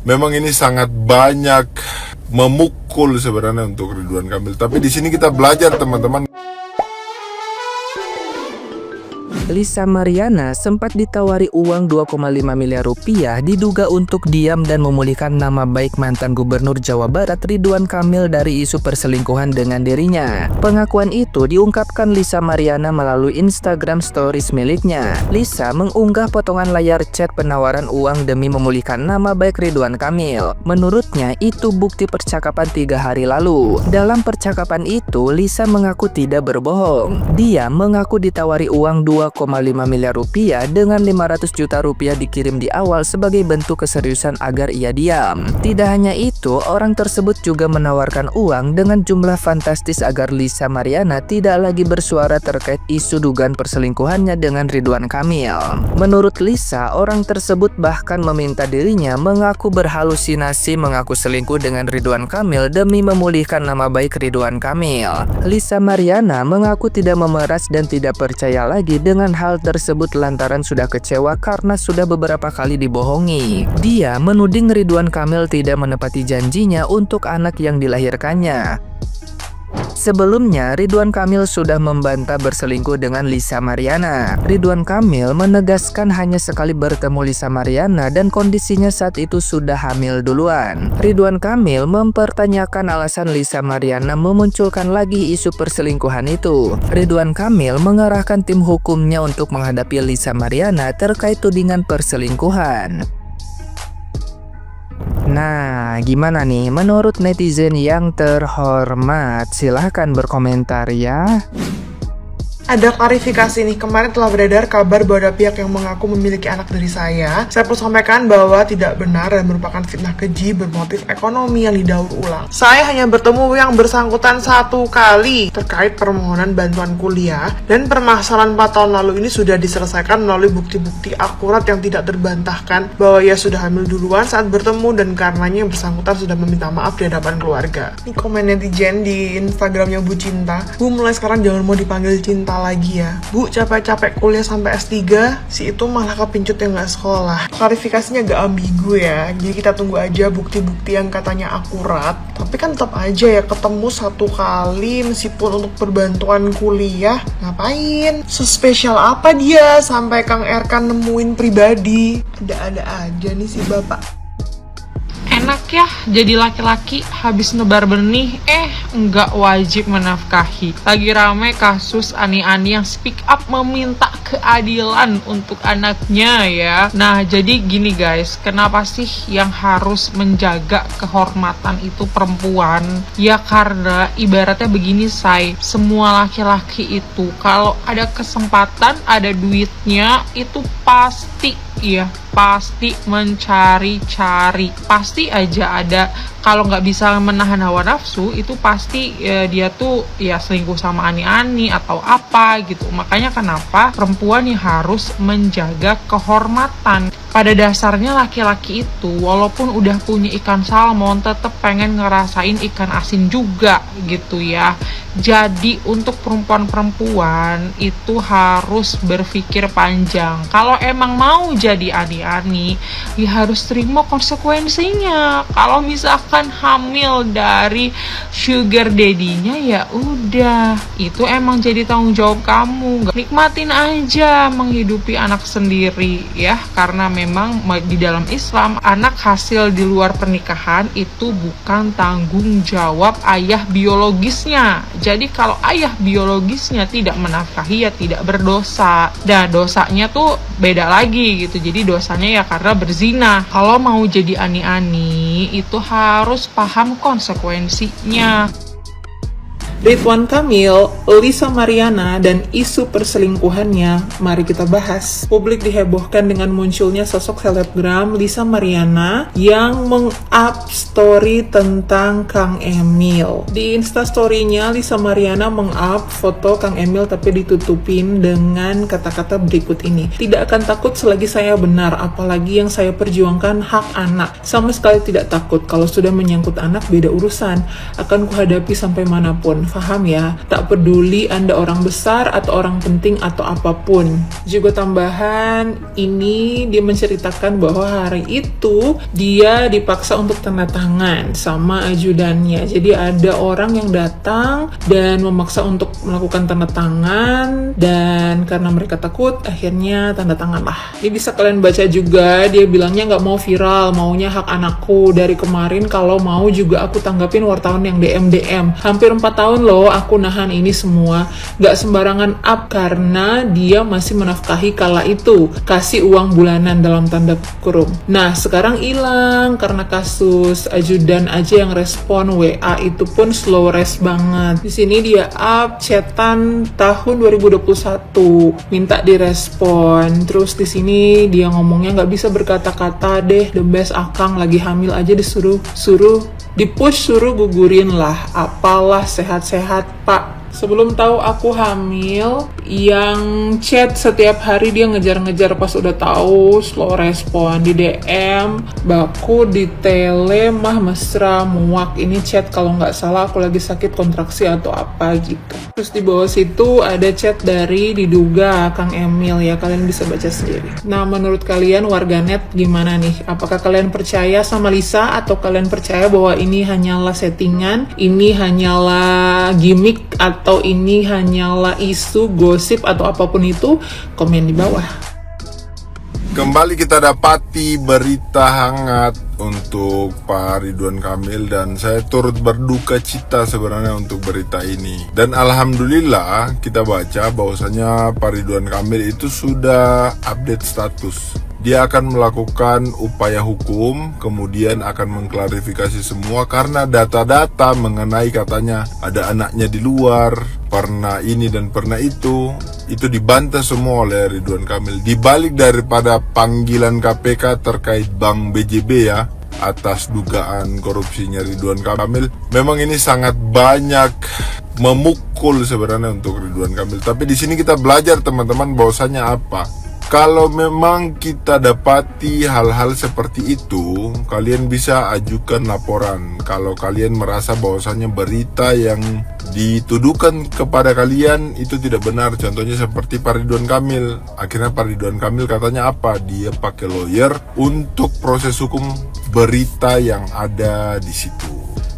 Memang ini sangat banyak memukul sebenarnya untuk Ridwan Kamil. Tapi di sini kita belajar teman-teman. Lisa Mariana sempat ditawari uang 2,5 miliar rupiah diduga untuk diam dan memulihkan nama baik mantan Gubernur Jawa Barat Ridwan Kamil dari isu perselingkuhan dengan dirinya. Pengakuan itu diungkapkan Lisa Mariana melalui Instagram Stories miliknya. Lisa mengunggah potongan layar chat penawaran uang demi memulihkan nama baik Ridwan Kamil. Menurutnya itu bukti percakapan 3 hari lalu. Dalam percakapan itu Lisa mengaku tidak berbohong. Dia mengaku ditawari uang 2,5 miliar rupiah dengan 500 juta rupiah dikirim di awal sebagai bentuk keseriusan agar ia diam. Tidak hanya itu, orang tersebut juga menawarkan uang dengan jumlah fantastis agar Lisa Mariana tidak lagi bersuara terkait isu dugaan perselingkuhannya dengan Ridwan Kamil. Menurut Lisa, orang tersebut bahkan meminta dirinya mengaku berhalusinasi mengaku selingkuh dengan Ridwan Kamil demi memulihkan nama baik Ridwan Kamil. Lisa Mariana mengaku tidak memeras dan tidak percaya lagi dengan hal tersebut lantaran sudah kecewa karena sudah beberapa kali dibohongi. Dia menuding Ridwan Kamil tidak menepati janjinya untuk anak yang dilahirkannya. Sebelumnya, Ridwan Kamil sudah membantah berselingkuh dengan Lisa Mariana. Ridwan Kamil menegaskan hanya sekali bertemu Lisa Mariana dan kondisinya saat itu sudah hamil duluan. Ridwan Kamil mempertanyakan alasan Lisa Mariana memunculkan lagi isu perselingkuhan itu. Ridwan Kamil mengerahkan tim hukumnya untuk menghadapi Lisa Mariana terkait tudingan perselingkuhan. Nah, gimana nih menurut netizen yang terhormat? Silahkan berkomentar ya. Ada klarifikasi nih, kemarin telah beredar kabar bahwa ada pihak yang mengaku memiliki anak dari saya. Saya perlu sampaikan bahwa tidak benar dan merupakan fitnah keji bermotif ekonomi yang didaur ulang. Saya hanya bertemu yang bersangkutan 1 kali terkait permohonan bantuan kuliah, dan permasalahan 4 tahun lalu ini sudah diselesaikan melalui bukti-bukti akurat yang tidak terbantahkan bahwa ia sudah hamil duluan saat bertemu dan karenanya yang bersangkutan sudah meminta maaf di hadapan keluarga. Ini komen netizen di Instagramnya Bu Cinta. Bu, mulai sekarang jangan mau dipanggil Cinta lagi ya. Bu, capek-capek kuliah sampai S3, si itu malah kepincut yang gak sekolah. Klarifikasinya agak ambigu ya, jadi kita tunggu aja bukti-bukti yang katanya akurat. Tapi kan tetap aja ya, ketemu 1 kali meskipun untuk perbantuan kuliah. Ngapain? Sespesial apa dia sampai Kang Erkan nemuin pribadi? Ada-ada aja nih si bapak. Enak ya jadi laki-laki habis nebar benih nggak wajib menafkahi. Lagi rame kasus Ani-Ani yang speak up meminta keadilan untuk anaknya ya. Nah jadi gini guys, kenapa sih yang harus menjaga kehormatan itu perempuan? Ya karena ibaratnya begini say, semua laki-laki itu kalau ada kesempatan, ada duitnya itu pasti mencari-cari, pasti aja ada. Kalau nggak bisa menahan hawa nafsu itu pasti dia tuh ya selingkuh sama Ani-Ani atau apa gitu. Makanya kenapa perempuan yang harus menjaga kehormatan. Pada dasarnya laki-laki itu walaupun udah punya ikan salmon tetap pengen ngerasain ikan asin juga gitu ya. Jadi untuk perempuan-perempuan itu harus berpikir panjang. Kalau emang mau jadi Ani-Ani, ya harus terima konsekuensinya. Kalau misalkan hamil dari sugar daddy-nya, ya udah, itu emang jadi tanggung jawab kamu. Nikmatin aja menghidupi anak sendiri ya, karena memang di dalam Islam anak hasil di luar pernikahan itu bukan tanggung jawab ayah biologisnya. Jadi kalau ayah biologisnya tidak menafkahi ya tidak berdosa. Dan dosanya tuh beda lagi gitu. Jadi dosanya ya karena berzina. Kalau mau jadi Ani-Ani itu harus paham konsekuensinya. Ridwan Kamil, Lisa Mariana, dan isu perselingkuhannya, mari kita bahas. Publik dihebohkan dengan munculnya sosok selebgram Lisa Mariana yang meng-up story tentang Kang Emil. Di instastory-nya, Lisa Mariana meng-up foto Kang Emil tapi ditutupin dengan kata-kata berikut ini. Tidak akan takut selagi saya benar, apalagi yang saya perjuangkan hak anak. Sama sekali tidak takut, kalau sudah menyangkut anak beda urusan, akan kuhadapi sampai manapun. paham ya. Tak peduli Anda orang besar atau orang penting atau apapun. Juga tambahan, ini dia menceritakan bahwa hari itu dia dipaksa untuk tanda tangan sama ajudannya. Jadi ada orang yang datang dan memaksa untuk melakukan tanda tangan, dan karena mereka takut, akhirnya tanda tangan lah. Ini bisa kalian baca juga, dia bilangnya nggak mau viral, maunya hak anakku. Dari kemarin kalau mau juga aku tanggapin wartawan yang DM. Hampir 4 tahun loh aku nahan ini semua. Gak sembarangan up karena dia masih menafkahi kala itu. Kasih uang bulanan dalam tanda kurung. Nah sekarang hilang karena kasus ajudan aja yang respon WA itu pun slow res banget. Di sini dia up chatan tahun 2021 minta direspon. Terus di sini dia ngomongnya nggak bisa berkata-kata deh, the best akang lagi hamil aja disuruh di-push suruh gugurin lah, apalah sehat-sehat pak. Sebelum tahu aku hamil, yang chat setiap hari dia ngejar-ngejar, pas udah tahu slow respon di DM, baku di tele mah mesra muak. Ini chat kalau nggak salah aku lagi sakit kontraksi atau apa gitu. Terus di bawah situ ada chat dari diduga Kang Emil ya, kalian bisa baca sendiri. Nah menurut kalian warganet gimana nih? Apakah kalian percaya sama Lisa atau kalian percaya bahwa ini hanyalah settingan, ini hanyalah gimmick, atau ini hanyalah isu, gosip, atau apapun itu? Komen di bawah. Kembali kita dapati berita hangat untuk Pak Ridwan Kamil, dan saya turut berduka cita sebenarnya untuk berita ini. Dan alhamdulillah kita baca bahwasanya Pak Ridwan Kamil itu sudah update status. Dia akan melakukan upaya hukum, kemudian akan mengklarifikasi semua karena data-data mengenai katanya ada anaknya di luar, pernah ini dan pernah itu dibantah semua oleh Ridwan Kamil. Dibalik daripada panggilan KPK terkait Bank BJB ya, atas dugaan korupsinya Ridwan Kamil, memang ini sangat banyak memukul sebenarnya untuk Ridwan Kamil. Tapi di sini kita belajar teman-teman bahwasanya apa? Kalau memang kita dapati hal-hal seperti itu, kalian bisa ajukan laporan. Kalau kalian merasa bahwasannya berita yang dituduhkan kepada kalian itu tidak benar, contohnya seperti Pak Ridwan Kamil. Akhirnya Pak Ridwan Kamil katanya apa? Dia pakai lawyer untuk proses hukum berita yang ada di situ.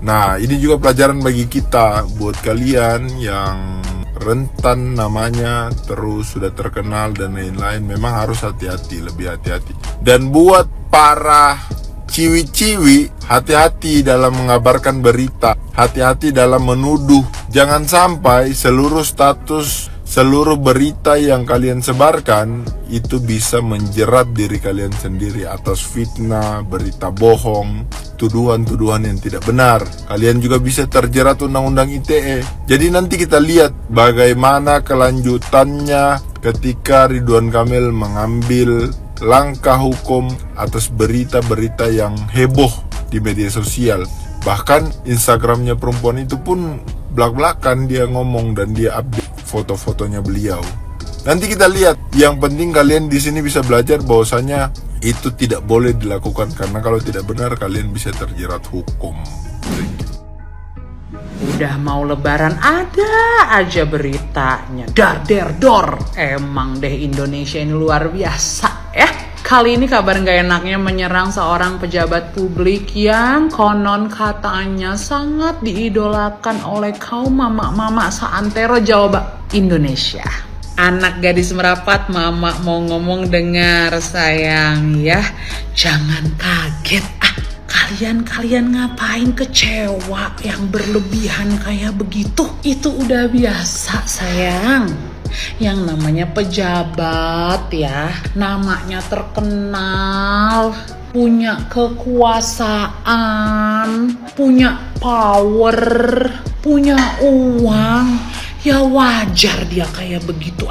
Nah, ini juga pelajaran bagi kita, buat kalian yang rentan namanya, terus sudah terkenal dan lain-lain, memang harus hati-hati, lebih hati-hati. Dan buat para ciwi-ciwi, hati-hati dalam mengabarkan berita, hati-hati dalam menuduh. Jangan sampai seluruh status, seluruh berita yang kalian sebarkan itu bisa menjerat diri kalian sendiri atas fitnah, berita bohong, tuduhan-tuduhan yang tidak benar. Kalian juga bisa terjerat undang-undang ITE. Jadi nanti kita lihat bagaimana kelanjutannya ketika Ridwan Kamil mengambil langkah hukum atas berita-berita yang heboh di media sosial. Bahkan Instagramnya perempuan itu pun belak-belakan dia ngomong dan dia update foto-fotonya beliau. Nanti kita lihat. Yang penting kalian di sini bisa belajar bahwasanya itu tidak boleh dilakukan, karena kalau tidak benar kalian bisa terjerat hukum. Udah mau lebaran ada aja beritanya. Dar der dor. Emang deh Indonesia ini luar biasa ya. Kali ini kabar gak enaknya menyerang seorang pejabat publik yang konon katanya sangat diidolakan oleh kaum mama-mama seantero Jawa Indonesia. Anak gadis merapat, mama mau ngomong, dengar sayang ya. Jangan kaget. Kalian ngapain kecewa yang berlebihan kayak begitu? Itu udah biasa sayang. Yang namanya pejabat ya, namanya terkenal, punya kekuasaan, punya power, punya uang, ya wajar dia kayak begitu.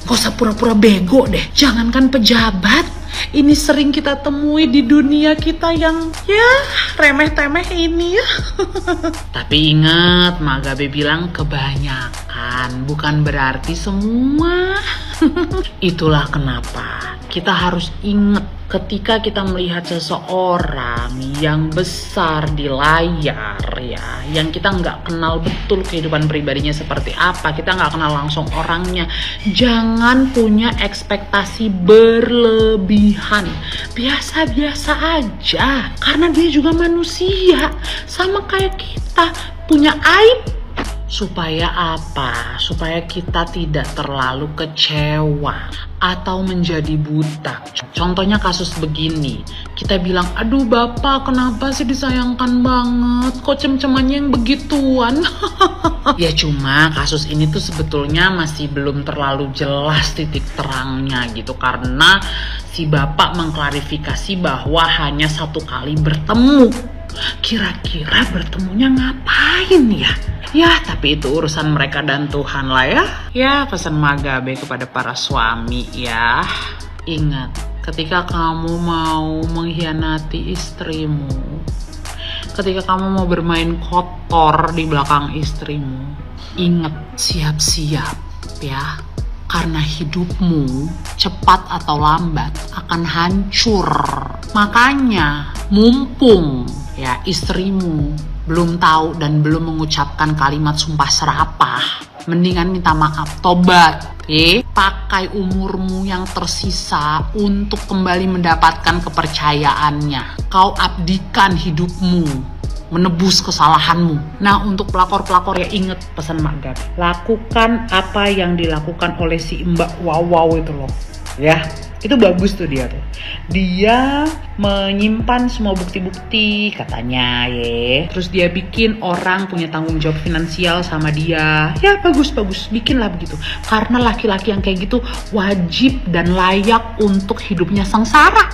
Gak usah pura-pura bego deh. Jangankan pejabat, ini sering kita temui di dunia kita yang ya remeh-temeh ini ya. Tapi ingat, Magabe bilang kebanyakan, bukan berarti semua. Itulah kenapa kita harus ingat ketika kita melihat seseorang yang besar di layar, ya, yang kita nggak kenal betul kehidupan pribadinya seperti apa, kita nggak kenal langsung orangnya, jangan punya ekspektasi berlebihan. Biasa-biasa aja, karena dia juga manusia, sama kayak kita, punya aib. Supaya apa? Supaya kita tidak terlalu kecewa atau menjadi buta. Contohnya kasus begini, kita bilang, aduh bapak kenapa sih disayangkan banget, kok cem-cemannya yang begituan. Ya cuma kasus ini tuh sebetulnya masih belum terlalu jelas titik terangnya gitu, karena si bapak mengklarifikasi bahwa hanya 1 kali bertemu. Kira-kira bertemunya ngapain ya? Ya, tapi itu urusan mereka dan Tuhan lah ya. Ya, pesan Magabe kepada para suami ya. Ingat, ketika kamu mau mengkhianati istrimu, ketika kamu mau bermain kotor di belakang istrimu, ingat, siap-siap ya. Karena hidupmu cepat atau lambat akan hancur. Makanya mumpung ya istrimu belum tahu dan belum mengucapkan kalimat sumpah serapah, mendingan minta maaf, tobat. Pakai umurmu yang tersisa untuk kembali mendapatkan kepercayaannya. Kau abdikan hidupmu menebus kesalahanmu. Nah, untuk pelakor-pelakor ya inget pesan Mak Gab, lakukan apa yang dilakukan oleh si Mbak Wow itu loh. Ya, itu bagus tuh dia tuh. Dia menyimpan semua bukti-bukti katanya ya. Terus dia bikin orang punya tanggung jawab finansial sama dia. Ya bagus, bikinlah begitu. Karena laki-laki yang kayak gitu wajib dan layak untuk hidupnya sengsara.